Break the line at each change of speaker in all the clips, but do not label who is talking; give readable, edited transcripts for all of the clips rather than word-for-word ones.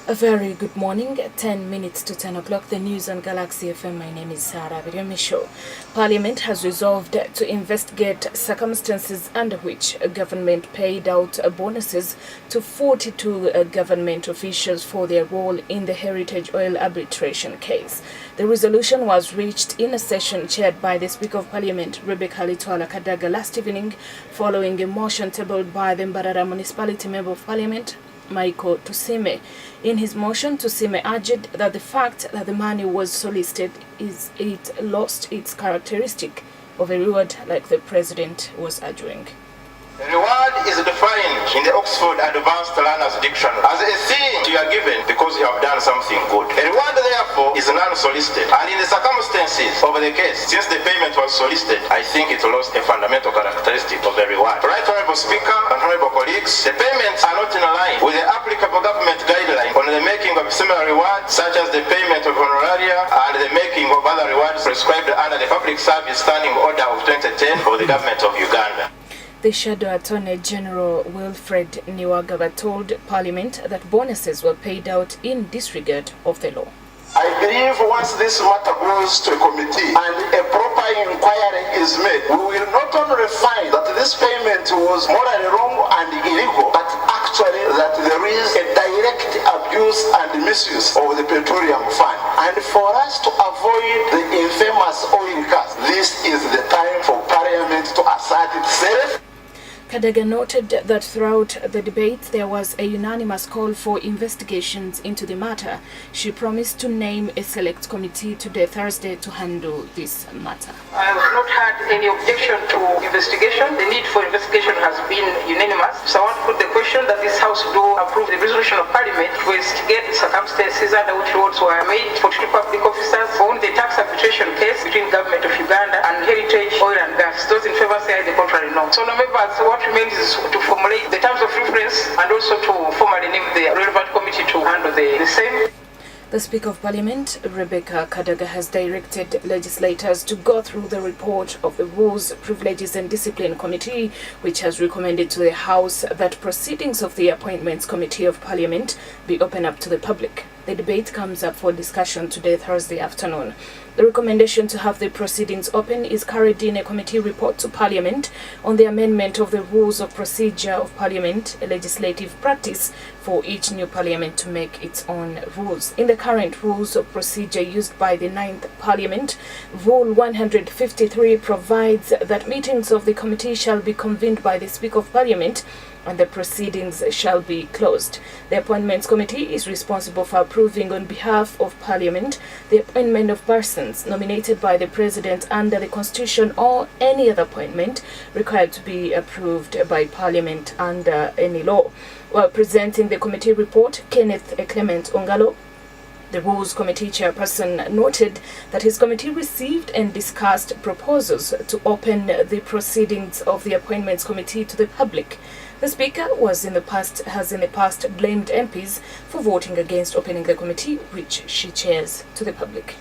A very good morning. 10 minutes to 10 o'clock. The news on Galaxy FM. My name is Biryomumaisho. Parliament has resolved to investigate circumstances under which a government paid out bonuses to 42 government officials for their role in the Heritage Oil arbitration case. The resolution was reached in a session chaired by the Speaker of Parliament, Rebecca Kadaga, last evening, following a motion tabled by the Mbarara Municipality Member of Parliament, Michael Tusime. In his motion, Tusime urged that the fact that the money was solicited is it lost its characteristic of a reward like the President was arguing.
The reward is defined in the Oxford Advanced Learners Dictionary as a thing you are given because you have done something good. A reward, therefore, is non-solicited, and in the circumstances of the case, since the payment was solicited, I think it lost a fundamental characteristic of the reward. Right, Honourable Speaker and Honourable colleagues, the payments are not in line with the applicable government guideline on the making of similar rewards, such as the payment of honoraria and the making of other rewards prescribed under the Public Service Standing Order of 2010 of the Government of Uganda.
The Shadow Attorney General Wilfred Niwagaba told Parliament that bonuses were paid out in disregard of the law.
I believe once this matter goes to a committee and a proper inquiry is made, we will not only find that this payment was morally wrong and illegal, but actually that there is a direct abuse and misuse of the petroleum fund. And for us to avoid the infamous oil curse, this is the time for Parliament to assert itself.
Kadaga noted that throughout the debate there was a unanimous call for investigations into the matter. She promised to name a select committee today, Thursday, to handle this matter.
I have not had any objection to investigation. The need for investigation has been unanimous. So I want to put the question that this House do approve the resolution of Parliament to investigate the circumstances under which awards were made for two public officers on the tax arbitration case between Government of Uganda and Heritage Oil and Gas. Those in favour say the contrary, no. So members, what remains is to formulate the terms of reference and also to formally name the relevant committee to handle the same.
The Speaker of Parliament, Rebecca Kadaga, has directed legislators to go through the report of the Rules, Privileges and Discipline Committee, which has recommended to the House that proceedings of the Appointments Committee of Parliament be open up to the public. The debate comes up for discussion today, Thursday afternoon. The recommendation to have the proceedings open is carried in a committee report to Parliament on the amendment of the Rules of Procedure of Parliament, a legislative practice for each new Parliament to make its own rules. In the current Rules of Procedure used by the 9th Parliament, Rule 153 provides that meetings of the committee shall be convened by the Speaker of Parliament and the proceedings shall be closed. The Appointments Committee is responsible for approving on behalf of Parliament the appointment of persons nominated by the President under the Constitution or any other appointment required to be approved by Parliament under any law. While presenting the committee report, Kenneth Clement Ongalo, the Rules Committee chairperson, noted that his committee received and discussed proposals to open the proceedings of the Appointments Committee to the public. The Speaker has in the past blamed MPs for voting against opening the committee, which she chairs, to the public.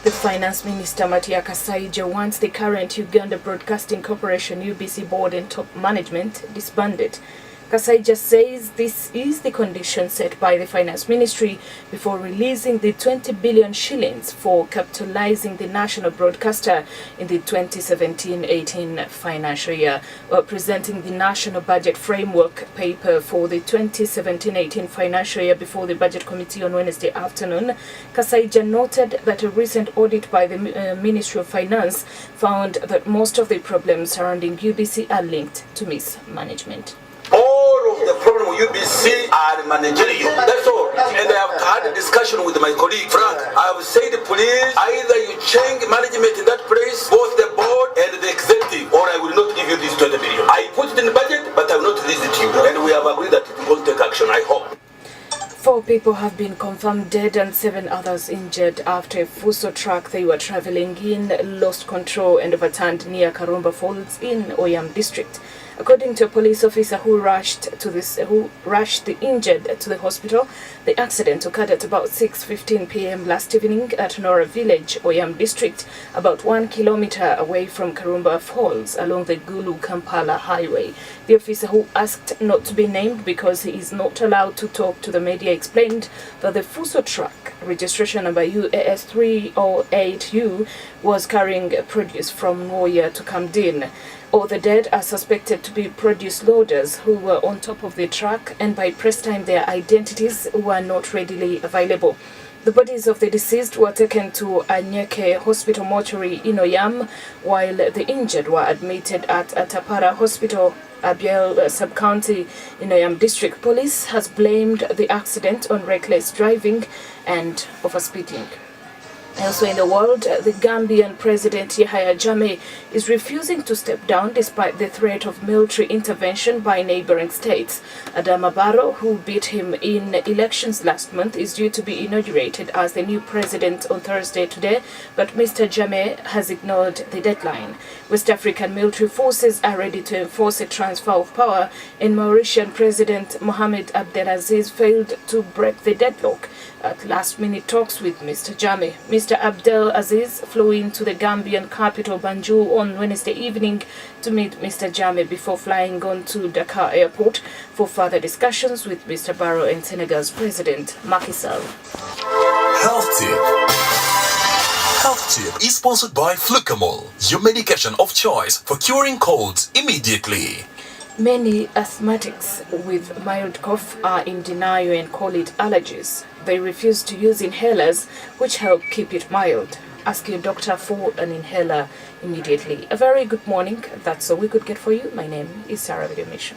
The Finance Minister, Matia Kasaija, wants the current Uganda Broadcasting Corporation UBC board and top management disbanded. Kasaija says this is the condition set by the Finance Ministry before releasing the 20 billion shillings for capitalizing the national broadcaster in the 2017-18 financial year. While presenting the National Budget Framework paper for the 2017-18 financial year before the Budget Committee on Wednesday afternoon, Kasaija noted that a recent audit by the Ministry of Finance found that most of the problems surrounding UBC are linked to mismanagement.
All of the problem with UBC are managerial. That's all. And I have had a discussion with my colleague Frank. I have said, please, either you change management in that place, both the board and the executive, or I will not give you this 20 billion. I put it in the budget, but I will not release it to you. And we have agreed that it will take action, I hope.
4 people have been confirmed dead and 7 others injured after a Fuso truck they were traveling in lost control and overturned near Karumba Falls in Oyam district. According to a police officer who rushed the injured to the hospital, the accident occurred at about 6:15 p.m. last evening at Nora Village, Oyam district, about 1 kilometer away from Karumba Falls along the Gulu-Kampala highway. The officer, who asked not to be named because he is not allowed to talk to the media, explained that the Fuso truck, registration number UAS 308U, was carrying produce from Nwoya to Camden. All the dead are suspected to be produce loaders who were on top of the truck, and by press time their identities were not readily available. The bodies of the deceased were taken to Anyeke Hospital mortuary in Oyam, while the injured were admitted at Atapara Hospital, Abiel Sub-County in Oyam District. Police has blamed the accident on reckless driving and overspeeding. Also in the world, the Gambian President Yahya Jammeh is refusing to step down despite the threat of military intervention by neighboring states. Adama Barrow, who beat him in elections last month, is due to be inaugurated as the new president on Thursday today, but Mr. Jammeh has ignored the deadline. West African military forces are ready to enforce a transfer of power, and Mauritian President Mohamed Abdelaziz failed to break the deadlock at last-minute talks with Mr. Jammeh. Mr. Abdelaziz flew into the Gambian capital Banjul on Wednesday evening to meet Mr. Jammeh before flying on to Dakar Airport for further discussions with Mr. Barrow and Senegal's President Macky Sall.
Health Tip. Health Tip is sponsored by Flucamol, your medication of choice for curing colds immediately.
Many asthmatics with mild cough are in denial and call it allergies. They refuse to use inhalers, which help keep it mild. Ask your doctor for an inhaler immediately. A very good morning. That's all we could get for you. My name is Sarah Biryomumaisho.